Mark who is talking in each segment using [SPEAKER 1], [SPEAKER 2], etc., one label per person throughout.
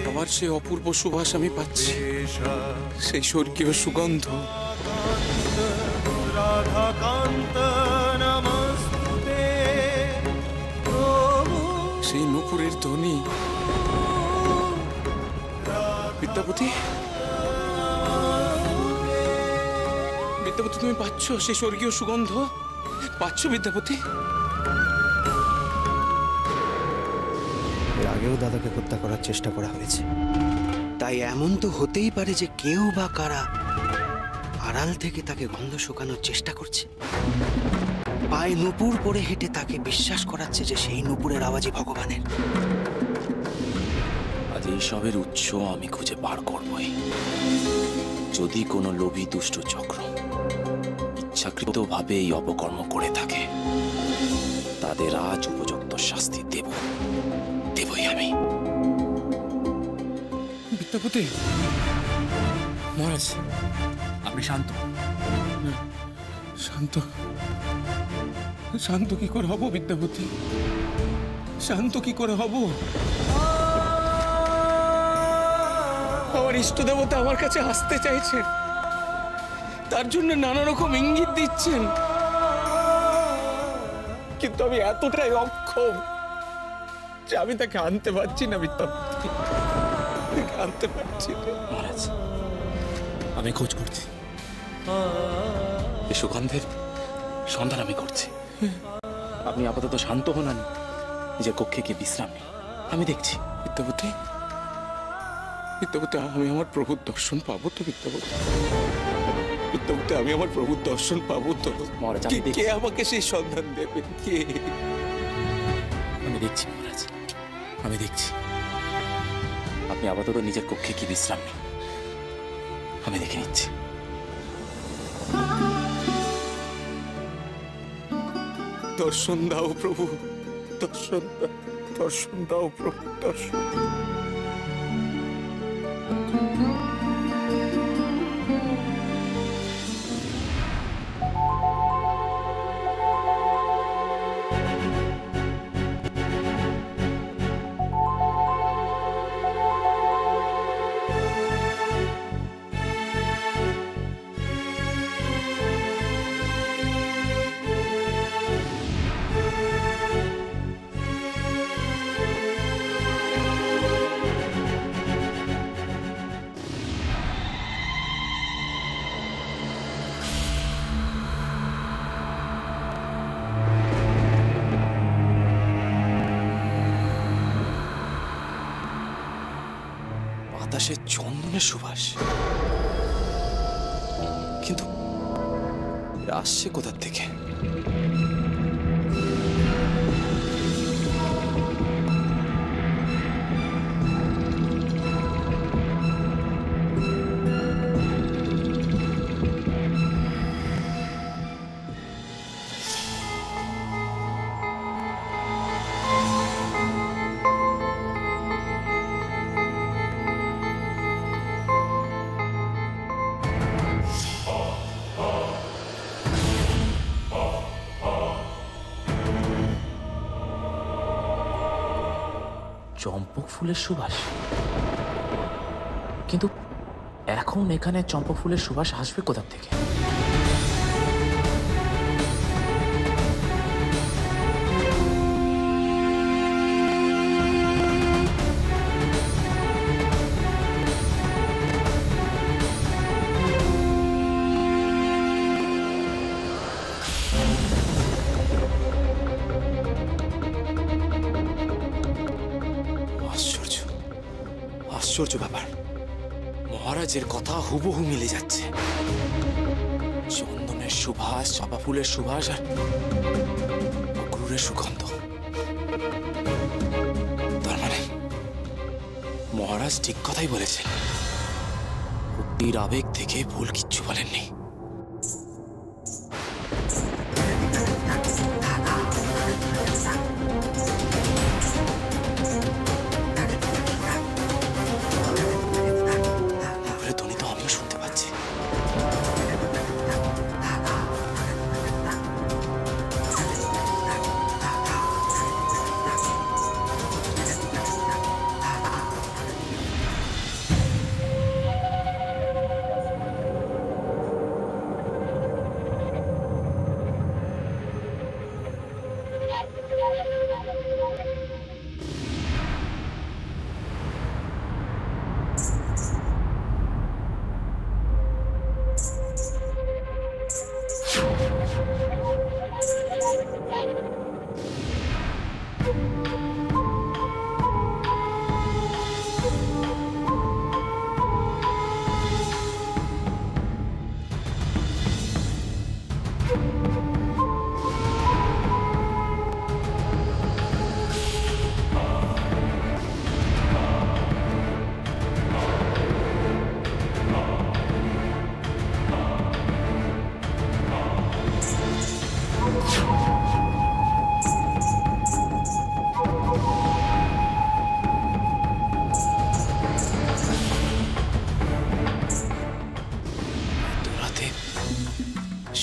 [SPEAKER 1] আমার সেই অপূর্ব সুবাস আমি পাচ্ছি, সেই স্বর্গীয় সুগন্ধ। সেই নূপুরের ধ্বনি। বিদ্যাপতি, বিদ্যাপতি, তুমি পাচ্ছ সেই স্বর্গীয় সুগন্ধ? পাচ্ছ বিদ্যাপতি?
[SPEAKER 2] এর আগেও দাদাকে হত্যা করার চেষ্টা করা হয়েছে, তাই এমন তো হতেই পারে যে কেউ বা কারা আড়াল থেকে তাকে গন্ধ শুকানোর চেষ্টা করছে। পায়ে নূপুর পরে হেঁটে তাকে বিশ্বাস করাচ্ছে যে সেই নূপুরের আওয়াজই ভগবানের।
[SPEAKER 3] আজ এইসবের উৎস আমি খুঁজে বার করবই। যদি কোনো লোভী দুষ্ট চক্র ইচ্ছাকৃতভাবে এই অপকর্ম করে থাকে, তাদের আজ উপযুক্ত শাস্তি দেবই আমি।
[SPEAKER 1] বিদ্যাপতি, মহারাজ,
[SPEAKER 3] আপনি শান্ত।
[SPEAKER 1] শান্ত? শান্ত কি করে হব বিদ্যাপতি? শান্ত কি করে হব? আমার ইষ্ট দেবতা আমার কাছে আসতে চাইছেন, তার জন্য নানা রকম ইঙ্গিত দিচ্ছেন, কিন্তু আমি এতটাই অক্ষম যে আমি তাকে আনতে পারছি না বিদ্যাপতি, আনতে পারছি না।
[SPEAKER 3] মহারাজ, আমি খোঁজ করছি, এই সুগন্ধের সন্ধান আমি করছি। আপনি আপাতত শান্ত হন, নিজের কক্ষে গিয়ে বিশ্রাম নিন, আমি দেখছি।
[SPEAKER 1] বিদ্যাপতি, বিদ্যাপতি, আমি আমার প্রভুর দর্শন পাবো তো? বিদ্যাপতি, বিদ্যাপতি, আমি আমার প্রভুর দর্শন পাবো তো?
[SPEAKER 3] মহারাজ,
[SPEAKER 1] কে আমাকে সেই সন্ধান দেবে? কে?
[SPEAKER 3] আমি দেখছি মহারাজ, আমি দেখছি। আপনি আপাতত নিজের কক্ষে কি বিশ্রাম নিন, আমি দেখে নিচ্ছি।
[SPEAKER 1] দর্শন দাও প্রভু, দর্শন দাও, দর্শন দাও প্রভু, দর্শন।
[SPEAKER 3] বাতাসে চন্দনের সুবাস, কিন্তু আসছে কোথা থেকে? চম্পক ফুলের সুবাস, কিন্তু এখন এখানে চম্পক ফুলের সুবাস আসবে কোথা থেকে? আশ্চর্য ব্যাপার, মহারাজের কথা হুবহু মিলে যাচ্ছে। সুভাষ, চাপা ফুলের সুভাষ আর ক্রুরের সুগন্ধ। তার মানে মহারাজ ঠিক কথাই বলেছেন, ভক্তির আবেগ থেকে ভুল কিচ্ছু বলেননি। ধ্বনি তো আমিও শুনতে পাচ্ছি।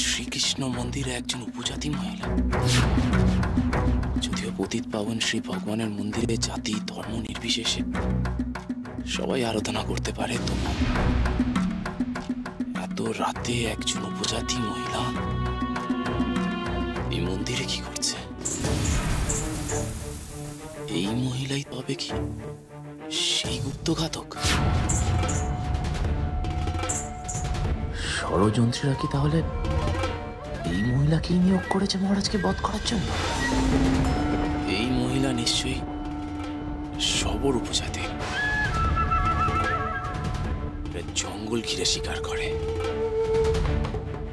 [SPEAKER 3] শ্রীকৃষ্ণ মন্দিরে একজন উপজাতি মহিলা, যদিও পতিত পাবন শ্রী ভগবানের মন্দিরে জাতি ধর্ম নির্বিশেষে সবাই আরাধনা করতে পারে, তো এত রাতে একজন উপজাতি মহিলা এই মন্দিরে কি করছে? এই মহিলাই তবে কি সেই গুপ্তঘাতক? ষড়যন্ত্রীরা কি তাহলে এই মহিলাকেই নিয়োগ করেছে মহারাজকে বধ করার জন্য? এই মহিলা নিশ্চয়ই সবর উপজাতি, জঙ্গল ঘিরে শিকার করে,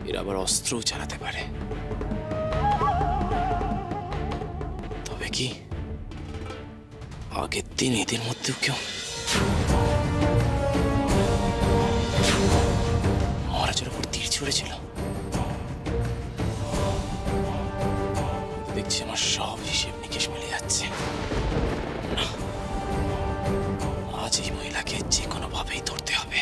[SPEAKER 3] এরা আবার অস্ত্রও চালাতে পারে। তবে কি আগের দিন এদের মধ্যেও কেউ মহারাজের উপর তীর ছুড়েছিল? দেখছি আমার সব হিসেব নিকেশ মিলে যাচ্ছে। না, আজ এই মহিলাকে যে কোনো ভাবেই ধরতে হবে।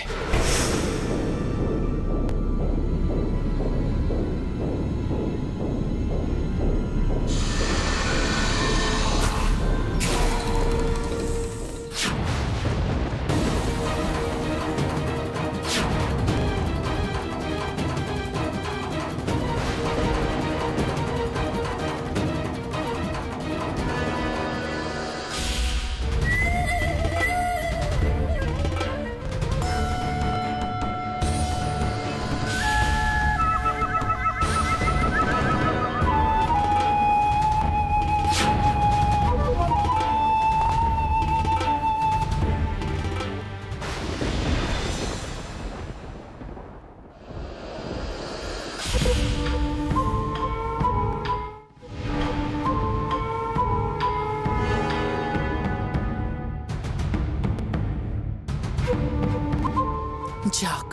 [SPEAKER 4] যাক,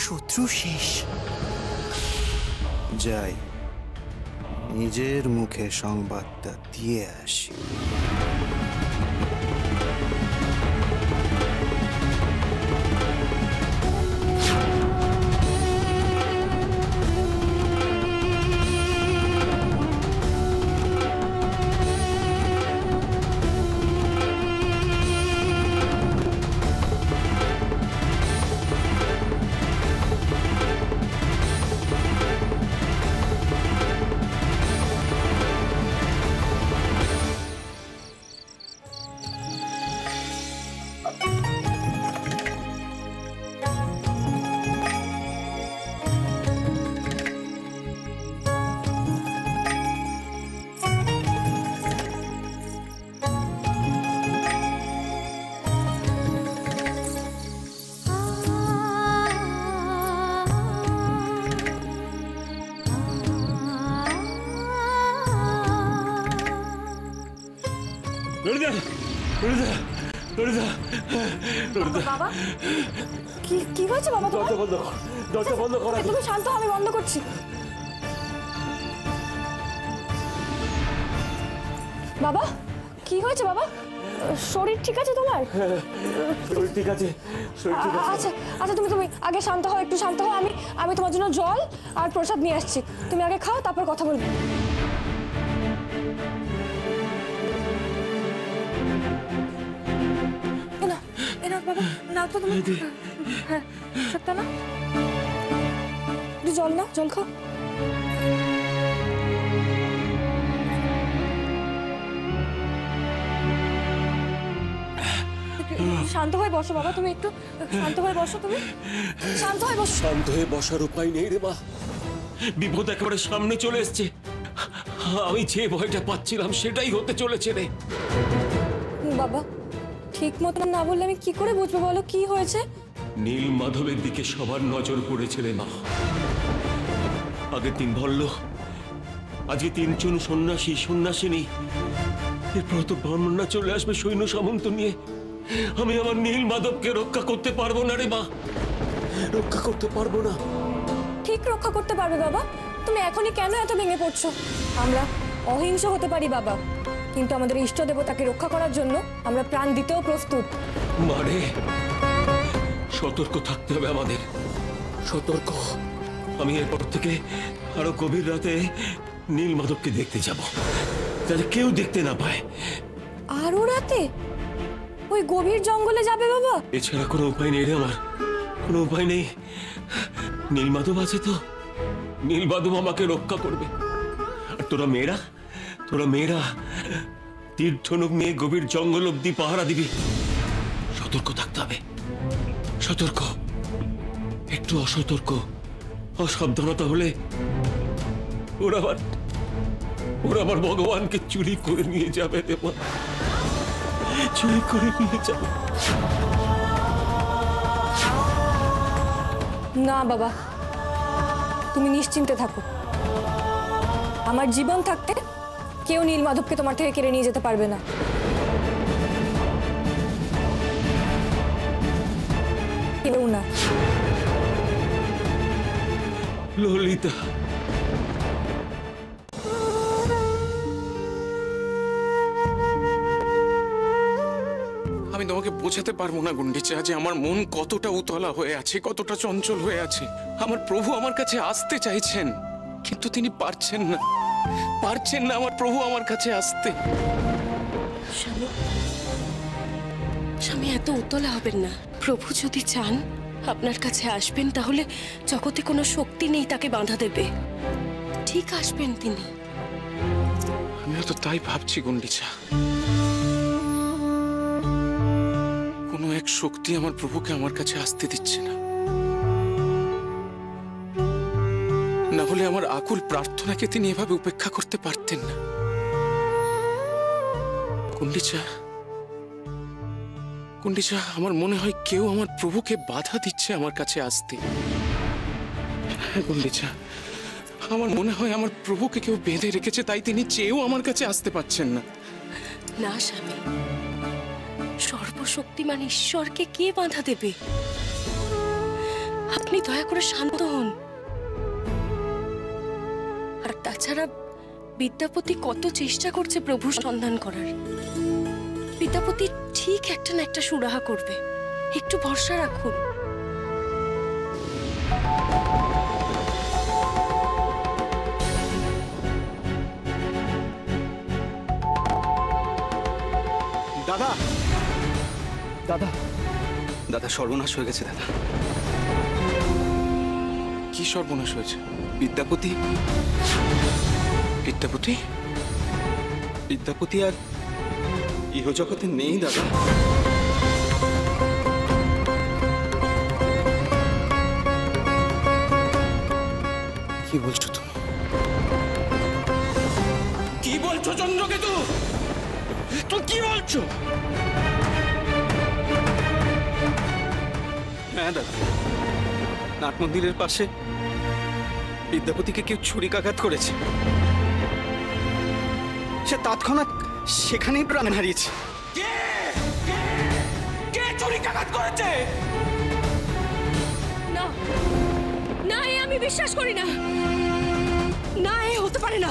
[SPEAKER 4] শত্রু শেষ।
[SPEAKER 2] যাই, নিজের মুখে সংবাদটা দিয়ে আসি।
[SPEAKER 5] বাবা কি কি হয়েছে বাবা তোমার?
[SPEAKER 6] দরজা বন্ধ কর।
[SPEAKER 5] তুমি শান্ত হও, আমি বন্ধ করছি। বাবা কি হয়েছে বাবা? শরীর ঠিক আছে তোমার?
[SPEAKER 6] শরীর ঠিক আছে, শরীর ঠিক আছে।
[SPEAKER 5] আচ্ছা আচ্ছা তুমি তুমি আগে শান্ত হও, একটু শান্ত হও। আমি তোমার জন্য জল আর প্রসাদ নিয়ে আসছি, তুমি আগে খাও, তারপর কথা বলবো। বাবা না তো তুমি, হ্যাঁ সত্য না, জল না, জল খাও। শান্ত হয়ে বসো বাবা, তুমি একটু শান্ত হয়ে বসো, তুমি শান্ত হয়ে বসো।
[SPEAKER 6] শান্ত হয়ে বসার উপায় নেই রে মা, বিপদ একেবারে সামনে চলে এসছে। আমি যে ভয়টা পাচ্ছিলাম সেটাই হতে চলেছে রে।
[SPEAKER 5] বাবা ঠিক মতন না বললে আমি কি করে বুঝবো, বলো কি হয়েছে?
[SPEAKER 6] নীল মাধবের দিকে সবার নজর পড়েছে রে মা। আগে 3 ভল্ল, আজকে 3 জন সন্ন্যাসী সন্ন্যাসিনী, এরপর তো ব্রাহ্মণরা চলে আসবে সৈন্য সামন্ত নিয়ে। আমি আমার নীল মাধবকে রক্ষা করতে পারবো না রে মা, রক্ষা করতে পারবো না।
[SPEAKER 5] ঠিক রক্ষা করতে পারবে বাবা, তুমি এখনই কেন এত ভেঙে পড়ছো? আমরা অহিংস হতে পারি বাবা, কিন্তু আমাদের ইষ্ট দেবতাকে রক্ষা করার জন্য আমরা প্রাণ দিতেও প্রস্তুত।
[SPEAKER 6] মারে সতর্ক থাকতে হবে আমাদের, সতর্ক। আমি এরপর থেকে আরো গভীর রাতে নীল মাধবকে দেখতে যাব, যাতে কেউ দেখতে না পায়।
[SPEAKER 5] আরো রাতে ওই গভীর জঙ্গলে যাবে বাবা?
[SPEAKER 6] এছাড়া কোনো উপায় নেই রে আমার, কোনো উপায় নেই। নীল মাধব আছে তো, নীল মাধব আমাকে রক্ষা করবে। আর তোরা মেয়েরা তীর ধনুক নিয়ে গভীর জঙ্গল অব্দি পাহারা দিবি। সতর্ক থাকতে হবে, সতর্ক। একটু অসতর্ক, অসাবধানতা হলে ওরা আবার ভগবানকে চুরি করে নিয়ে যাবে রে মা, চুরি করে নিয়ে যাবে।
[SPEAKER 5] না বাবা, তুমি নিশ্চিন্তে থাকো। আমার জীবন থাকতে কেউ নীল মাধবকে তোমার থেকে কেড়ে নিয়ে যেতে পারবে না। কেউ না।
[SPEAKER 6] ললিতা,
[SPEAKER 1] আমি তোমাকে বোঝাতে পারবো না গুন্ডিচা যে আমার মন কতটা উতলা হয়ে আছে, কতটা চঞ্চল হয়ে আছে। আমার প্রভু আমার কাছে আসতে চাইছেন, কিন্তু তিনি পারছেন না, আমার প্রভু আমার কাছে আসতে।
[SPEAKER 7] স্বামী, স্বামী এত উতলা হবেন না। প্রভু যদি চান আপনার কাছে আসবেন, তাহলে জগতে কোনো শক্তি নেই তাকে বাধা দেবে। ঠিক আসবেন তিনি।
[SPEAKER 1] আমিও তো তাই ভাবছি গুন্ডিচা, কোনো এক শক্তি আমার প্রভুকে আমার কাছে আসতে দিচ্ছে না। না হলে আমার আকুল প্রার্থনাকে তিনি এভাবে উপেক্ষা করতে পারতেন না। গুন্ডিচা, আমার মনে হয় কেউ আমার প্রভুকে বাধা দিচ্ছে আমার কাছে আসতে। হ্যাঁ গুন্ডিচা, আমার মনে হয় আমার প্রভুকে কেউ বেঁধে রেখেছে, তাই তিনি চেয়েও আমার কাছে আসতে পারছেন না।
[SPEAKER 7] না স্বামী, সর্বশক্তিমান ঈশ্বরকে কে বাধা দেবে? আপনি দয়া করে শান্ত হন। আর তাছাড়া বিদ্যাপতি কত চেষ্টা করছে প্রভুর সন্ধান করার। বিদ্যাপতি ঠিক একটা না একটা সুরাহা করবে, একটু ভরসা রাখুন।
[SPEAKER 2] দাদা, দাদা, দাদা সর্বনাশ হয়ে গেছে দাদা।
[SPEAKER 1] কি সর্বনাশ হয়েছে?
[SPEAKER 2] বিদ্যাপতি আর ইহজগতে নেই দাদা। কি বলছো তুমি?
[SPEAKER 1] কি বলছো চন্দ্রকেতু? তুই কি বলছো?
[SPEAKER 2] হ্যাঁ দাদা, নাট মন্দিরের পাশে বিদ্যাপতিকে কেউ ছুরিকাঘাত করেছে। সে তৎক্ষণাৎ সেখানেই প্রাণ হারিয়েছে।
[SPEAKER 6] কে ছুরিকাঘাত করেছে?
[SPEAKER 7] না না, এ আমি বিশ্বাস করি না। না, এ হতে পারে না।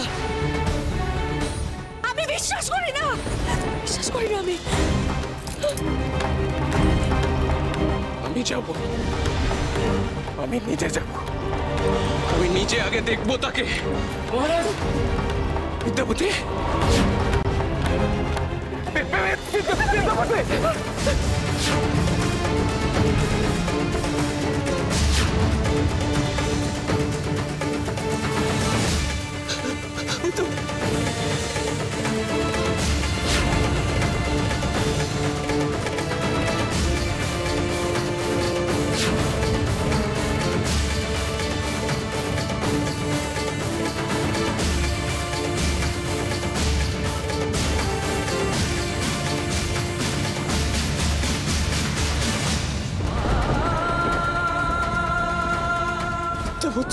[SPEAKER 7] আমি বিশ্বাস করি না, বিশ্বাস করি না আমি।
[SPEAKER 1] আমি যাব, আমি নিজে যাব, আমি নিজে আগে দেখবো তাকে। বিদ্যাপতি, বিদ্যাপতি,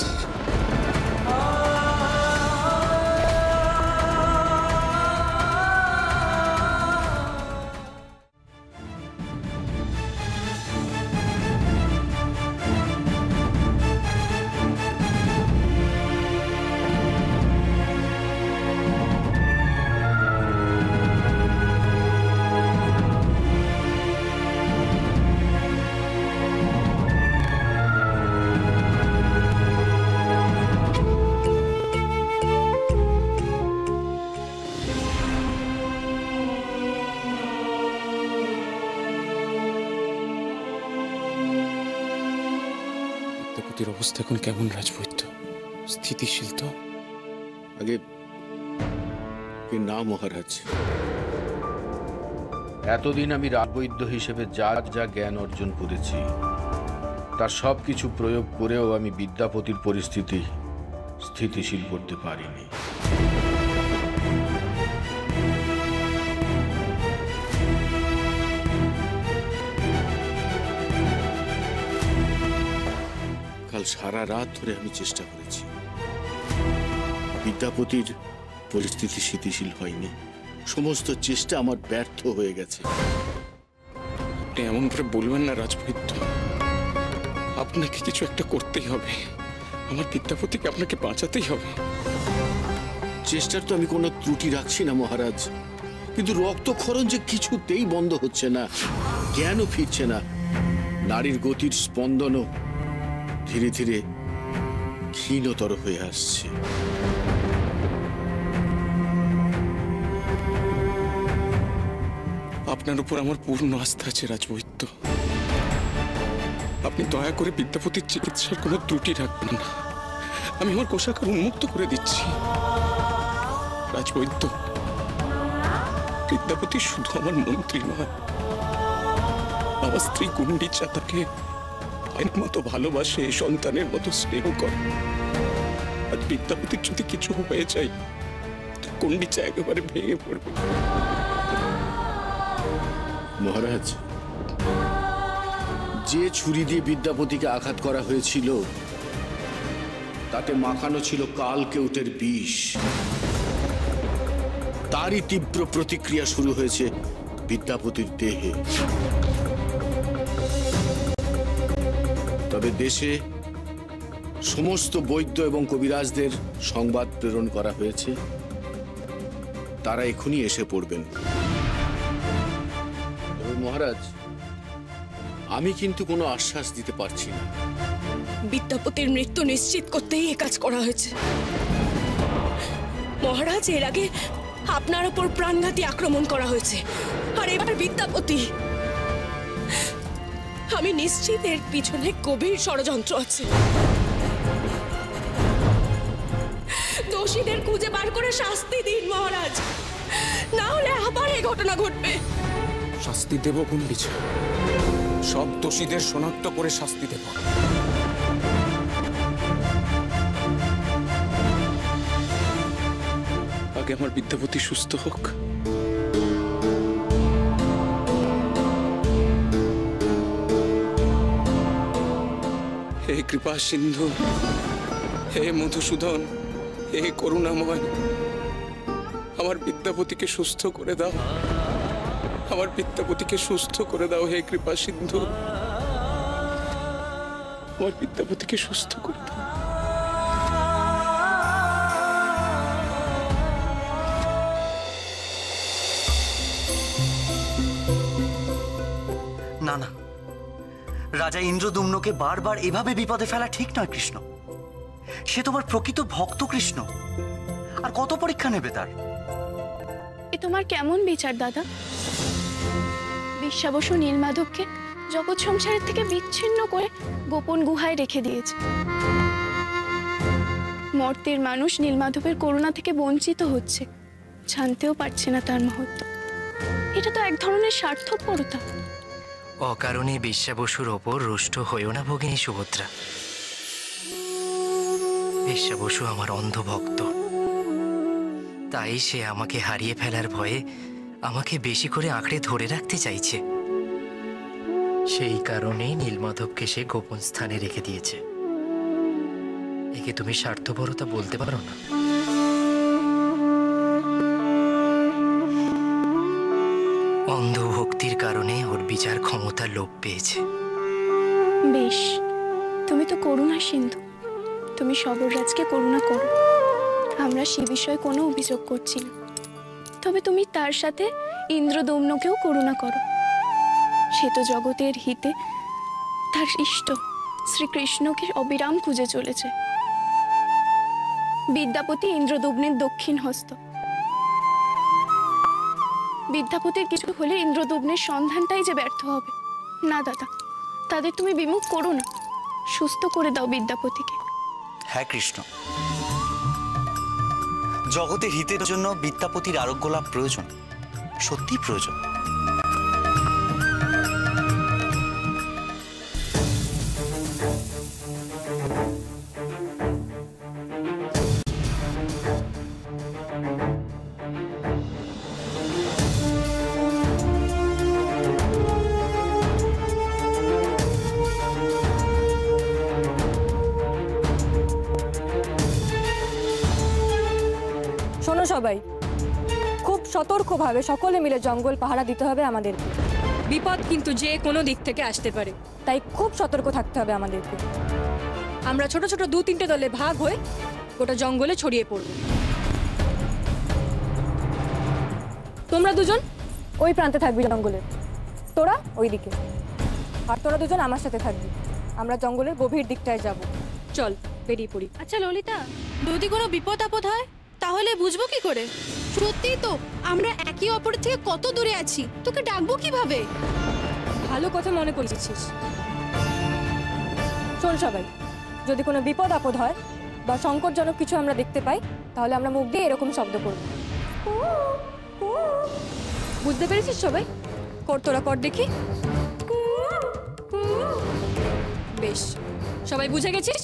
[SPEAKER 1] বিদ্যাপতির অবস্থা এখন কেমন রাজবৈদ্য? স্থিতিশীল তো?
[SPEAKER 8] আগে না মহারাজ, এতদিন আমি রাজবৈদ্য হিসেবে যা যা জ্ঞান অর্জন করেছি তার সব কিছু প্রয়োগ করেও আমি বিদ্যাপতির পরিস্থিতি স্থিতিশীল করতে পারিনি। কাল সারা রাত ধরে আমি চেষ্টা করেছি, বিদ্যাপতির পরিস্থিতি স্থিতিশীল হয়নি। সমস্ত চেষ্টা আমার ব্যর্থ হয়ে গেছে।
[SPEAKER 1] আপনি এমন করে বলবেন না রাজবৈদ্য, আপনাকে কিছু একটা করতেই হবে। আমার বিদ্যাপতিকে আপনাকে বাঁচাতেই হবে।
[SPEAKER 8] চেষ্টার তো আমি কোনো ত্রুটি রাখছি না মহারাজ, কিন্তু রক্তক্ষরণ যে কিছুতেই বন্ধ হচ্ছে না, জ্ঞানও ফিরছে না, নারীর গতির স্পন্দনও ধীরে ধীরে ক্ষীণতর হয়ে আসছে।
[SPEAKER 1] আপনার উপর আমার পূর্ণ আস্থা আছে রাজবৈদ্য। আপনি দয়া করে বিদ্যাপতির চিকিৎসার কোনো ত্রুটি রাখবেন না। আমি আমার কোষাগার উন্মুক্ত করে দিচ্ছি। রাজবৈদ্য, বিদ্যাপতি শুধু আমার মন্ত্রী নয়, আমার স্ত্রী গুন্ডিচা তাকে ভাইয়ের মতো ভালোবাসে, সন্তানের মতো স্নেহ করে। আর বিদ্যাপতির যদি কিছু হয়ে যায়, গুন্ডিচা একেবারে ভেঙে পড়বে।
[SPEAKER 8] মহারাজ, যে ছুরি দিয়ে বিদ্যাপতিকে আঘাত করা হয়েছিল তাতে মাখানো ছিল কালকেউটের বিষ। তারই তীব্র প্রতিক্রিয়া শুরু হয়েছে বিদ্যাপতির দেহে। তবে দেশে সমস্ত বৈদ্য এবং কবিরাজদের সংবাদ প্রেরণ করা হয়েছে, তারা এখনই এসে পড়বেন। মহারাজ, আমি কিন্তু কোনো আশ্বাস দিতে পারছি না।
[SPEAKER 7] বিদ্যাপতির মৃত্যু নিশ্চিত করতেই এ কাজ করা হয়েছে। মহারাজ, এর আগে আপনার উপর প্রাণঘাতী আক্রমণ করা হয়েছে, আর এবার বিদ্যাপতি। আমি নিশ্চিত এর পিছনে গভীর ষড়যন্ত্র আছে। দোষীদের খুঁজে বার করে শাস্তি দিন মহারাজ, না হলে আবার এই ঘটনা ঘটবে।
[SPEAKER 1] শাস্তি দেব গুন্ডিচা, সব দোষীদের শনাক্ত করে শাস্তি দেব। আগে আমার বিদ্যাপতি সুস্থ হোক। হে কৃপা সিন্ধু, হে মধুসূদন, হে করুণাময়, আমার বিদ্যাপতিকে সুস্থ করে দাও, আমার বিদ্যাপতিকে সুস্থ করে দাও হে কৃপা সিন্ধু, আমার বিদ্যাপতিকে সুস্থ করে দাও।
[SPEAKER 9] না না, রাজা ইন্দ্রদুম্নকে বারবার এভাবে বিপদে ফেলা ঠিক নয় কৃষ্ণ। সে তোমার প্রকৃত ভক্ত কৃষ্ণ, আর কত পরীক্ষা নেবে তার?
[SPEAKER 7] এ তোমার কেমন বিচার দাদা? বিশ্বাবসু নীলমাধবকে জগৎ সংসারের থেকে বিচ্ছিন্ন করে গোপন গুহায় রেখে দিয়েছে। মর্তের মানুষ নীলমাধবের করুণা থেকে বঞ্চিত হচ্ছে, জানতেও পারছে না তার মহত্ব। এটা তো এক ধরনের স্বার্থপরতা।
[SPEAKER 9] অকারণে বিশ্বাবসুর ওপর রুষ্ট হইও না ভগিনী সুভদ্রা। বিশ্বাবসু আমার অন্ধ ভক্ত, তাই সে আমাকে হারিয়ে ফেলার ভয়ে আমাকে বেশি করে আঁকড়ে ধরে রাখতে চাইছে। সেই কারণেই নীলমাধবকে সে গোপন স্থানে রেখে দিয়েছে। একে তুমি স্বার্থপরতা বলতে পারো না। অন্ধ ভক্তির কারণে ওর বিচার ক্ষমতা লোপ পেয়েছে।
[SPEAKER 7] বেশ, তুমি তো করুণা সিন্ধু, তুমি সবররাজকে করুণা করো, আমরা সে বিষয়ে কোনো অভিযোগ করছি না। তবে তুমি তার সাথে ইন্দ্রদম্নকেও করুণা করো। সে তো জগতের হিতে তার ইষ্ট শ্রীকৃষ্ণকে অবিরাম খুঁজে চলেছে। বিদ্যাপতি ইন্দ্রদম্নের দক্ষিণ হস্ত। বিদ্যাপতির কিছু হলে ইন্দ্রদম্নের সন্ধানটাই যে ব্যর্থ হবে। না দাদা, তাদের তুমি বিমুখ করো না, সুস্থ করে দাও বিদ্যাপতিকে।
[SPEAKER 9] হ্যাঁ কৃষ্ণ, জগতের হিতের জন্য বিদ্যাপতির আরোগ্য লাভ প্রয়োজন, সত্যি প্রয়োজন।
[SPEAKER 5] শোনো সবাই, খুব সতর্কভাবে সকলে মিলে জঙ্গল পাহারা দিতে হবে আমাদের। বিপদ কিন্তু যে কোনো দিক থেকে আসতে পারে, তাই খুব সতর্ক থাকতে হবে আমাদেরকে। আমরা ছোট ছোট 2-3টে দলে ভাগ হয়ে গোটা জঙ্গলে ছড়িয়ে পড়ব। তোমরা দুজন ওই প্রান্তে থাকবি জঙ্গলের, তোরা ওই দিকে, আর তোরা দুজন আমার সাথে থাকবি। আমরা জঙ্গলের গভীর দিকটায় যাব। চল বেরিয়ে পড়ি।
[SPEAKER 10] আচ্ছা ললিতা, যদি কোনো বিপদ আপদ হয় তাহলে বুঝবো কি করে? সত্যি তো আমরা একে অপরের থেকে কত দূরে আছি, তোকে ডাকবো কিভাবে?
[SPEAKER 5] ভালো কথা মনে করেছিস। শোন সবাই, যদি কোনো বিপদ আপদ হয় বা সংকটজনক কিছু আমরা দেখতে পাই, তাহলে আমরা মুখ দিয়ে এরকম শব্দ করব। বুঝতে পেরেছিস সবাই? কর, তোরা কর দেখি। বেশ, সবাই বুঝে গেছিস?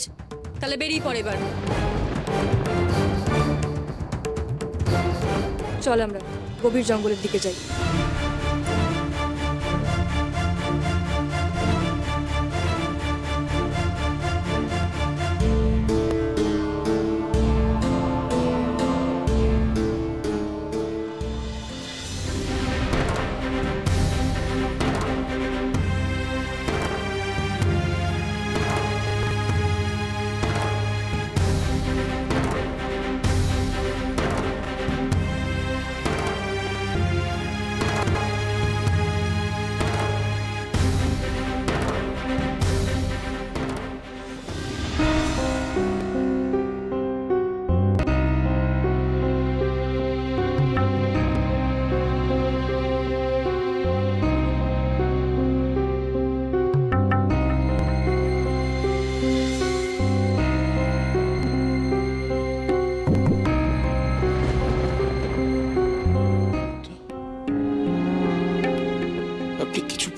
[SPEAKER 5] তাহলে বেরিয়ে পড়ে এবার। চল আমরা গভীর জঙ্গলের দিকে যাই।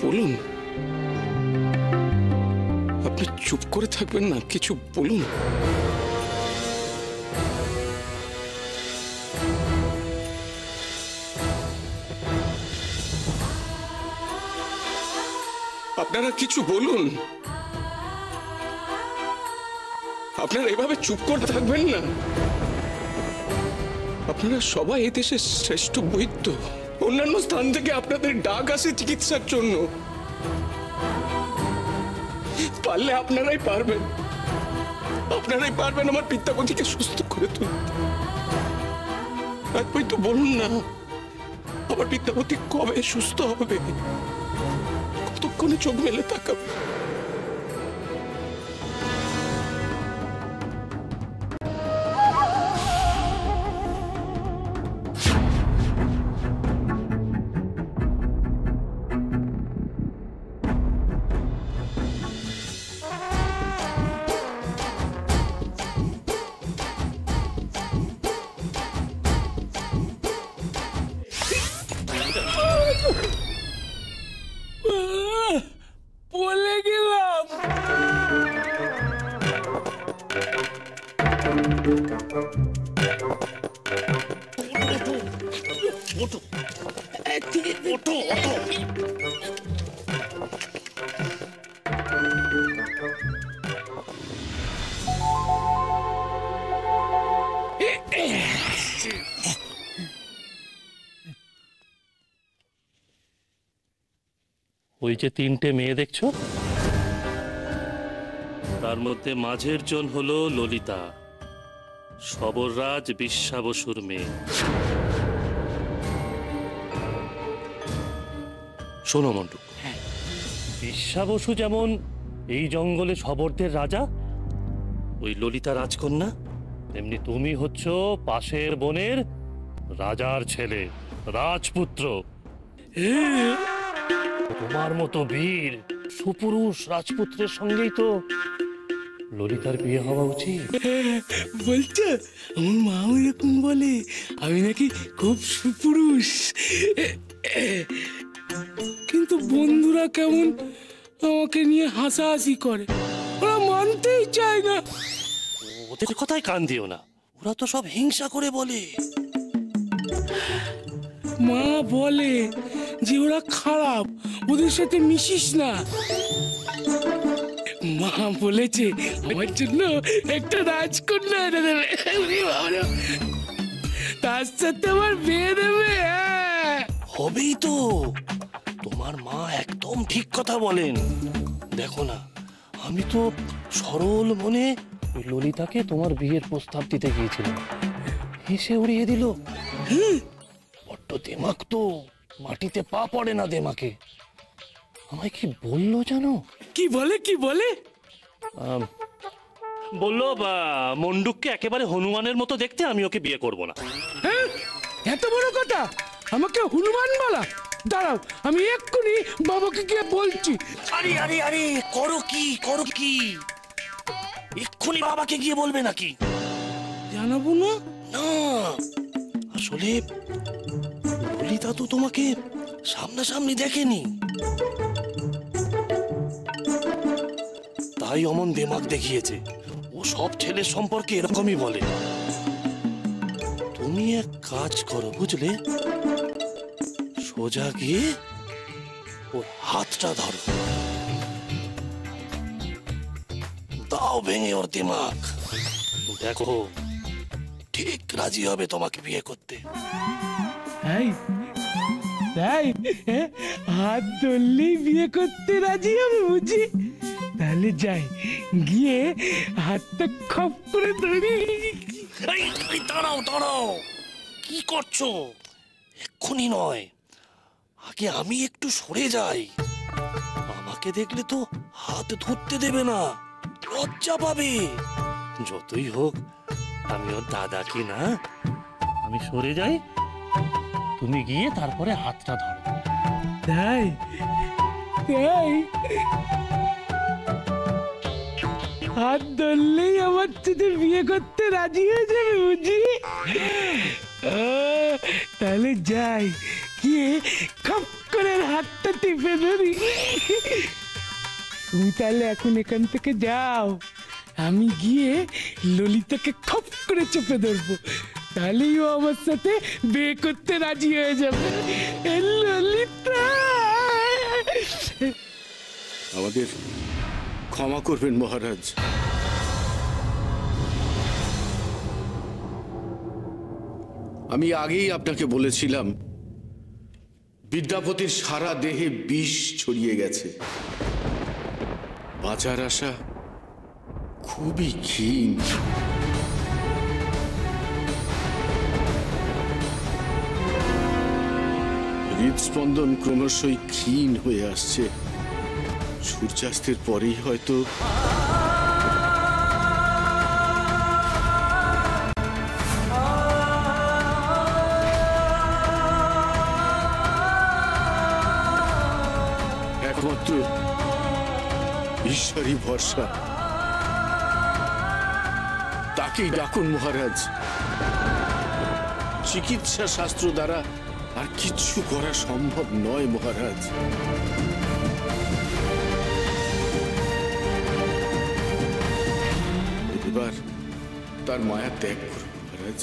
[SPEAKER 1] বলুন, আপনি চুপ করে থাকবেন না, কিছু বলুন। আপনারা কিছু বলুন, আপনারা এভাবে চুপ করে থাকবেন না। আপনারা সবাই এদেশের শ্রেষ্ঠ বৈদ্য। অন্যান্য স্থান থেকে আপনাদের ডাক আসে চিকিৎসার জন্য। পারলে আপনারাই পারবেন আমার পিতাপতিকে সুস্থ করে তুলতে। তারপরে তো বলুন না, আমার পিতাপতি কবে সুস্থ হবে? কতক্ষণে চোখ মেলে তাকাবে? বলে গেলাম।
[SPEAKER 11] ওই যে তিনটে মেয়ে দেখছো, তার মধ্যে মাঝের জন হলো ললিতা, সবররাজ বিশ্বাবসুর মেয়ে। শোনো মন্টু, বিশ্বাবসু যেমন এই জঙ্গলে সবরদের রাজা, ওই ললিতা রাজকন্যা, তেমনি তুমি হচ্ছ পাশের বনের রাজার ছেলে, রাজপুত্র। তোমার মতো বীর সুপুরুষ রাজপুত্রের সঙ্গেই তো ললিতার বিয়ে হওয়া উচিত।
[SPEAKER 1] বলছো? আমার মাও এরকম বলে, আমি নাকি খুব সুপুরুষ। কিন্তু বন্ধুরা কেমন আমাকে নিয়ে হাসাহাসি করে, ওরা মানতেই চায় না।
[SPEAKER 11] ওদের কথায় কান দিও না, ওরা তো সব হিংসা করে বলে।
[SPEAKER 1] মা বলে যে ওরা খারাপ, ওদের সাথে মিশিস না। মা বলেছে আমার জন্য একটা রাজকন্যা এনে দেবে, তার সাথে আমার বিয়ে দেবে।
[SPEAKER 11] হবেই তো, তোমার মা একদম ঠিক কথা বলেন। দেখো না, আমি তো সরল মনে ওই ললিতাকে তোমার বিয়ের প্রস্তাব দিতে গিয়েছিলাম, হেসে উড়িয়ে দিল। বড্ড দেমাক তো, মাটিতে পা পড়ে না দেমাকে। আমায় কি বললো জানো?
[SPEAKER 1] কি বলে?
[SPEAKER 11] বললো মন্ডুককে একেবারে হনুমানের মতো দেখতে, আমি ওকে বিয়ে করব না।
[SPEAKER 1] এত বড় কথা আমাকে হনুমান বলা? দাঁড়াও, আমি এক্ষুনি বাবাকে গিয়ে বলছি।
[SPEAKER 11] আরে আরে আরে, করো কি? এক্ষুনি বাবাকে গিয়ে বলবে নাকি?
[SPEAKER 1] জানাবো না।
[SPEAKER 11] না, আসলে ললিতা তো তোমাকে সামনাসামনি দেখেনি, তাই অমন দেমাক দেখিয়েছে। ও সব ছেলের সম্পর্কে এরকমই বলে। তুমি এক কাজ করো, বুঝলে? সোজা গিয়ে ওর হাতটা ধরো, দাও ভেঙে ওর দিমাগ। দেখো, ঠিক রাজি হবে তোমাকে বিয়ে করতে।
[SPEAKER 1] তাই হাত ধরলেই বিয়ে করতে রাজি হবে বুঝি? তাহলে যাই, গিয়ে হাতটা খপ করে ধরি।
[SPEAKER 11] দাঁড়াও, কি করছো? এক্ষুনি নয়, আগে আমি একটু সরে যাই। আমাকে দেখলে তো হাত ধরতে দেবে না, লজ্জা পাবে। যতই হোক আমি ওর দাদা কি না। আমি সরে যাই, তুমি গিয়ে তারপরে হাতটা ধরো।
[SPEAKER 1] তাই হাত ধরলেই আমার সাথে বিয়ে করতে রাজি হয়ে যাবে বুঝি? তাহলে যাই, গিয়ে খপ করে হাতটা টিপে ধরি। তুমি তাহলে এখন এখান থেকে যাও, আমি গিয়ে ললিতাকে খপ করে চেপে ধরবো, তাহলেই ও আমার সাথে বিয়ে করতে রাজি হয়ে যাবে। ললিতা,
[SPEAKER 8] আমাদের ক্ষমা করবেন মহারাজ। আমি আগেই আপনাকে বলেছিলাম বিদ্যাপতির সারা দেহে বিষ ছড়িয়ে গেছে, বাঁচার আশা খুবই ক্ষীণ। হৃদস্পন্দন ক্রমশই ক্ষীণ হয়ে আসছে। সূর্যাস্তের পরেই হয়তো একমাত্র ঈশ্বরই ভরসা। তাকেই ডাকুন মহারাজ। চিকিৎসা শাস্ত্র দ্বারা আর কিচ্ছু করা সম্ভব নয় মহারাজ। এবার তার মায়া ত্যাগ করুন মহারাজ।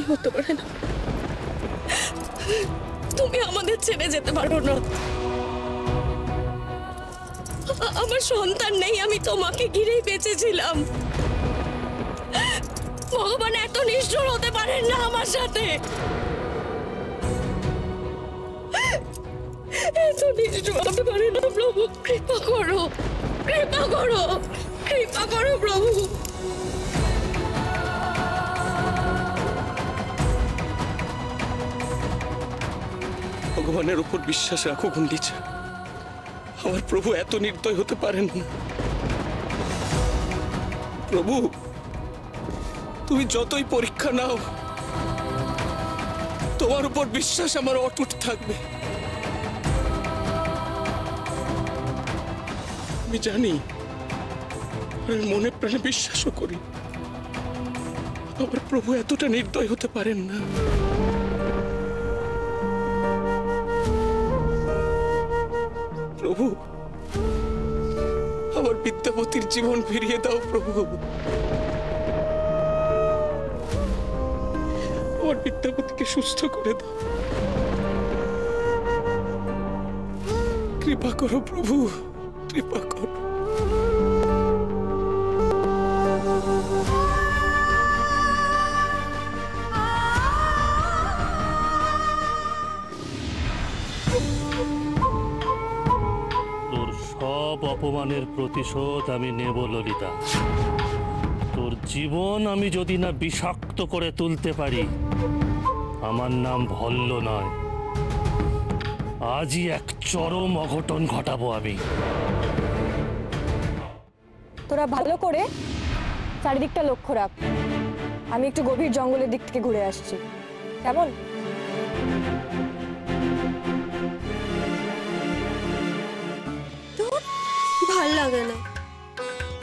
[SPEAKER 7] হতে পারে না, তুমি আমাদের ছেড়ে যেতে পারো না। আমার সন্তান নেই, আমি তোমাকে ঘিরেই বেঁচেছিলাম। ভগবান এত নিষ্ঠুর হতে পারেন না আমার সাথে, এত নিষ্ঠুর হতে পারে না। প্রভু কৃপা করো, কৃপা করো, কৃপা করো প্রভু।
[SPEAKER 1] ভগবানের উপর বিশ্বাস রাখো গুন্ডিচা। আমার প্রভু এত নির্দয় হতে পারেন না। প্রভু, তুমি যতই পরীক্ষা নাও, তোমার উপর বিশ্বাস আমার অটুট থাকবে। আমি জানি, মনে প্রাণে বিশ্বাসও করি, আমার প্রভু এতটা নির্দয় হতে পারেন না। প্রভু, আমার বিদ্যাপতির জীবন ফিরিয়ে দাও প্রভু। আমার বিদ্যাপতিকে সুস্থ করে দাও। কৃপা করো প্রভু, কৃপা করো।
[SPEAKER 11] সব অপমানের প্রতিশোধ আমি নেব ললিতা। তোর জীবন আমি যদি না বিষাক্ত করে তুলতে পারি, আমার নাম ভল্ল নয়। আজই এক চরম অঘটন ঘটাবো আমি।
[SPEAKER 5] তোরা ভালো করে চারিদিকটা লক্ষ্য রাখ। আমি একটু গভীর জঙ্গলের দিক থেকে ঘুরে আসছি, কেমন?
[SPEAKER 12] ভাল লাগে না।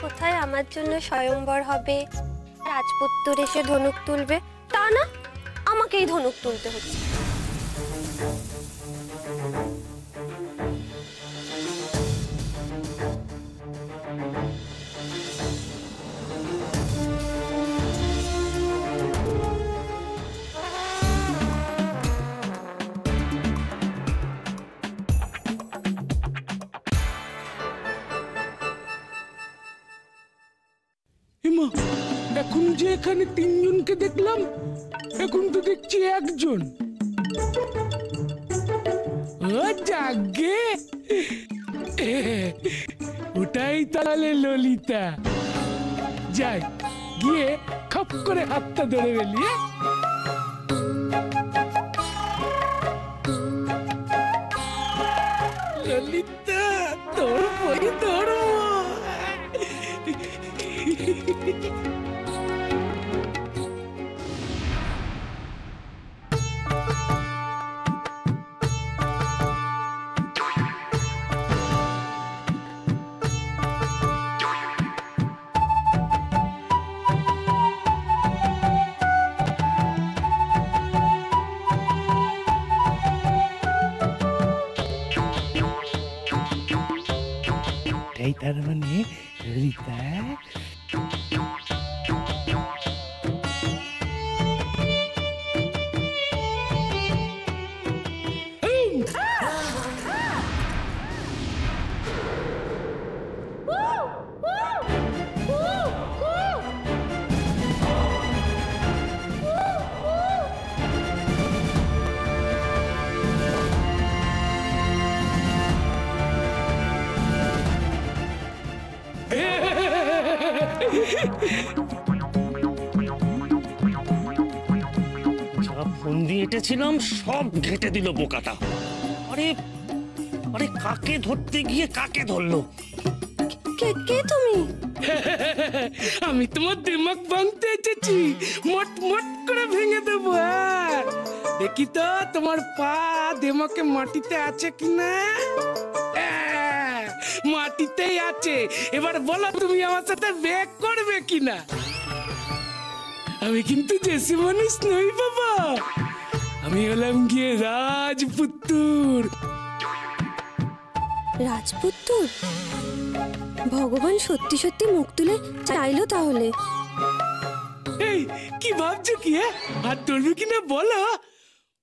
[SPEAKER 12] কোথায় আমার জন্য স্বয়ংবর হবে, রাজপুত্র এসে ধনুক তুলবে, তা না, আমাকেই ধনুক তুলতে হচ্ছে।
[SPEAKER 13] এখন যে এখানে তিনজনকে দেখলাম, এখন তো দেখছি একজন। ও যাগে, ওটাই তাহলে ললিতা। যাই গিয়ে খপ করে হাতটা ধরে ফেলি। ললিতা, তোর বই ধরো। তার মানে ললিতা
[SPEAKER 11] যা ফন্দি এঁটেছিলাম সব ঘেঁটে দিল বোকাটা। আরে আরে কাকে ধরতে গিয়ে কাকে ধরলো?
[SPEAKER 12] কে তুমি?
[SPEAKER 13] আমি তোমার দিমাগ ভাঙতে এসেছি, মট মট করে ভেঙে দেবো। দেখি তো তোমার পা দিমাগে মাটিতে আছে কিনা। মাটিতেই আছে। এবার বলো তুমি আমার সাথে বিয়ে করবে কিনা। আমি কিন্তু দেশি মানুষ নই বাবা, আমি হলাম গিয়ে রাজপুত্তুর।
[SPEAKER 12] রাজপুত্তুর? ভগবান সত্যি সত্যি মুখ তুলে চাইলো তাহলে?
[SPEAKER 13] এই কি ভাবছো কি? হাত ধরবে কিনা বলো,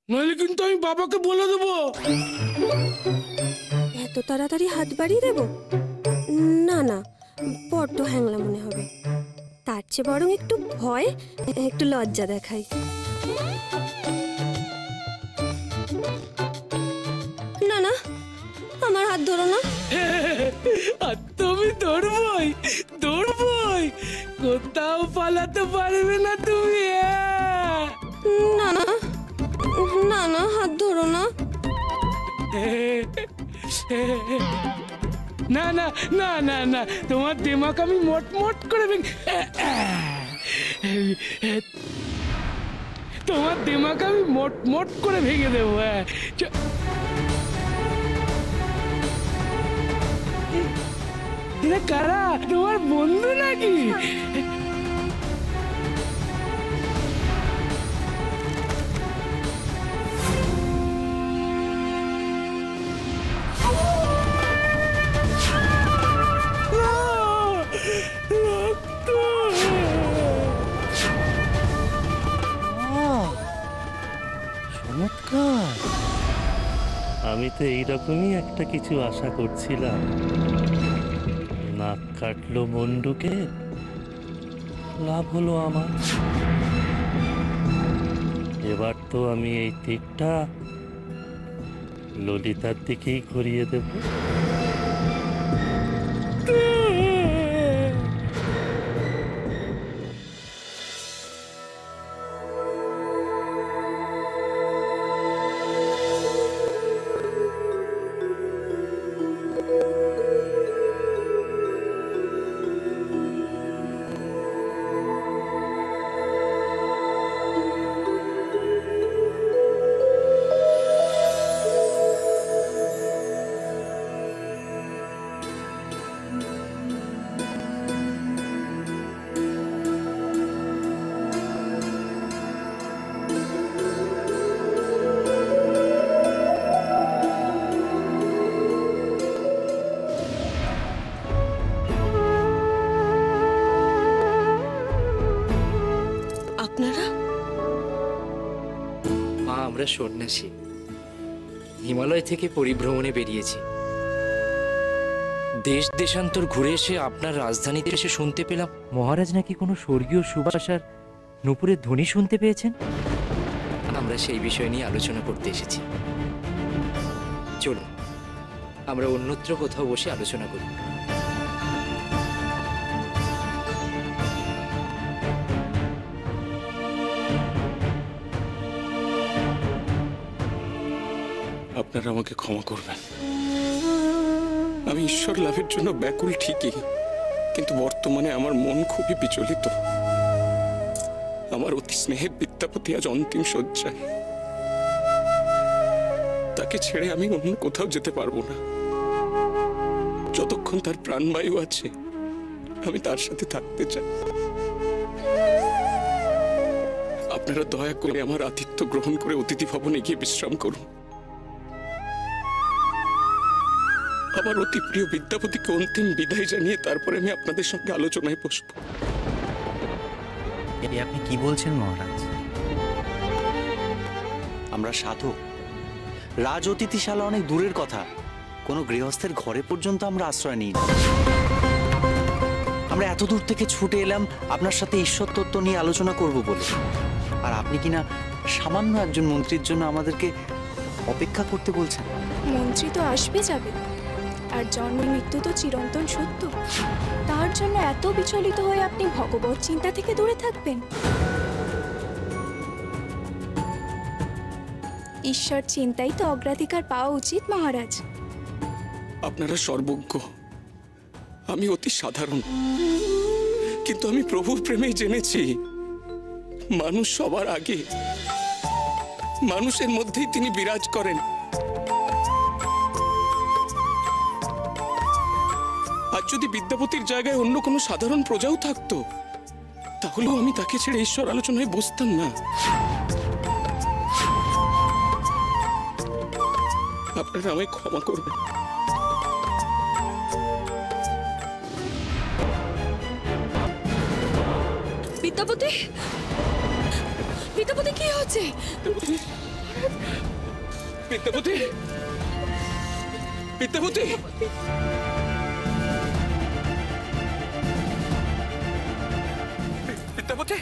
[SPEAKER 13] নইলে কিন্তু আমি বাবাকে বলে দেবো।
[SPEAKER 12] এত তাড়াতাড়ি হাত বাড়িয়ে দেবো? না না, বড্ড হ্যাংলা মনে হবে। তার চেয়ে বরং একটু ভয়, একটু লজ্জা দেখাই। না না, আমার হাত ধরো না।
[SPEAKER 13] আর তুমি ধরবই, ধরবই, কোথাও পালাতে পারবে না তুমি।
[SPEAKER 12] না না না না, হাত ধরো না।
[SPEAKER 13] না না না না না, তোমার দিমাগ আমি মোট মোট করে তোমার দিমাগ আমি মোট মোট করে ভেঙে দেবো। কারা তোমার বন্ধু নাকি?
[SPEAKER 11] চমৎকার, আমি তো এইরকমই একটা কিছু আশা করছিলাম। নাক কাটলো মন্ডুকে, লাভ হলো আমার। এবার তো আমি এই তীরটা ললিতার দিকেই ঘুরিয়ে দেব।
[SPEAKER 9] আমরা সন্ন্যাসী, হিমালয় থেকে পরিভ্রমণে বেরিয়েছি। দেশ দেশান্তর ঘুরে এসে আপনার রাজধানীতে এসে শুনতে পেলাম মহারাজ নাকি কোনো স্বর্গীয় সুবাস আর নূপুরের ধ্বনি শুনতে পেয়েছেন। আমরা সেই বিষয় নিয়ে আলোচনা করতে এসেছি। চলুন আমরা অন্যত্র কোথাও বসে আলোচনা করি।
[SPEAKER 1] আপনারা আমাকে ক্ষমা করবেন। আমি ঈশ্বর লাভের জন্য ব্যাকুল ঠিকই, কিন্তু বর্তমানে আমার মন খুবই বিচলিত। আমার অতি স্নেহের বিদ্যাপতি আজ অন্তিম শয্যায়। তাকে ছেড়ে আমি অন্য কোথাও যেতে পারবো না। যতক্ষণ তার প্রাণবায়ু আছে আমি তার সাথে থাকতে চাই। আপনারা দয়া করে আমার আতিথ্য গ্রহণ করে অতিথি ভবনে গিয়ে বিশ্রাম করুন। আমার অতি প্রিয় বিদ্যাপতিকে অন্তিম বিদায় জানিয়ে তারপরে আমি আপনাদের সঙ্গে আলোচনায় বসবো।
[SPEAKER 2] আপনি কি বলছেন মহারাজ? আমরা সাধক, রাজ অতিথিশালা অনেক দূরের কথা, কোনো গৃহস্থের ঘরে পর্যন্ত আমরা আশ্রয় নিই না। আমরা এত দূর থেকে ছুটে এলাম আপনার সাথে ঈশ্বর তত্ত্ব নিয়ে আলোচনা করব বলে, আর আপনি কিনা সামান্য একজন মন্ত্রীর জন্য আমাদেরকে অপেক্ষা করতে বলছেন।
[SPEAKER 7] মন্ত্রী তো আসবে যাবে, আর জন্ম মৃত্যু তো চিরন্তন সত্য। তার জন্য এত বিচলিত হয়ে আপনি ভগবত চিন্তা থেকে দূরে থাকবেন? ঈশ্বর চিন্তাই তো অগ্রাধিকার পাওয়া উচিত মহারাজ।
[SPEAKER 1] আপনারা সর্বজ্ঞ, আমি অতি সাধারণ, কিন্তু আমি প্রভুর প্রেমে জেনেছি মানুষ সবার আগে, মানুষের মধ্যেই তিনি বিরাজ করেন। আর যদি বিদ্যাপতির জায়গায় অন্য কোনো সাধারণ প্রজাও থাকতো, তাহলেও আমি তাকে ছেড়ে ঈশ্বর আলোচনায় বসতাম না। আপনারা আমায় ক্ষমা করবেন।
[SPEAKER 5] বিদ্যাপতি, বিদ্যাপতি কি হচ্ছে?
[SPEAKER 1] বিদ্যাপতি, বিদ্যাপতি, বিদ্যাপতি।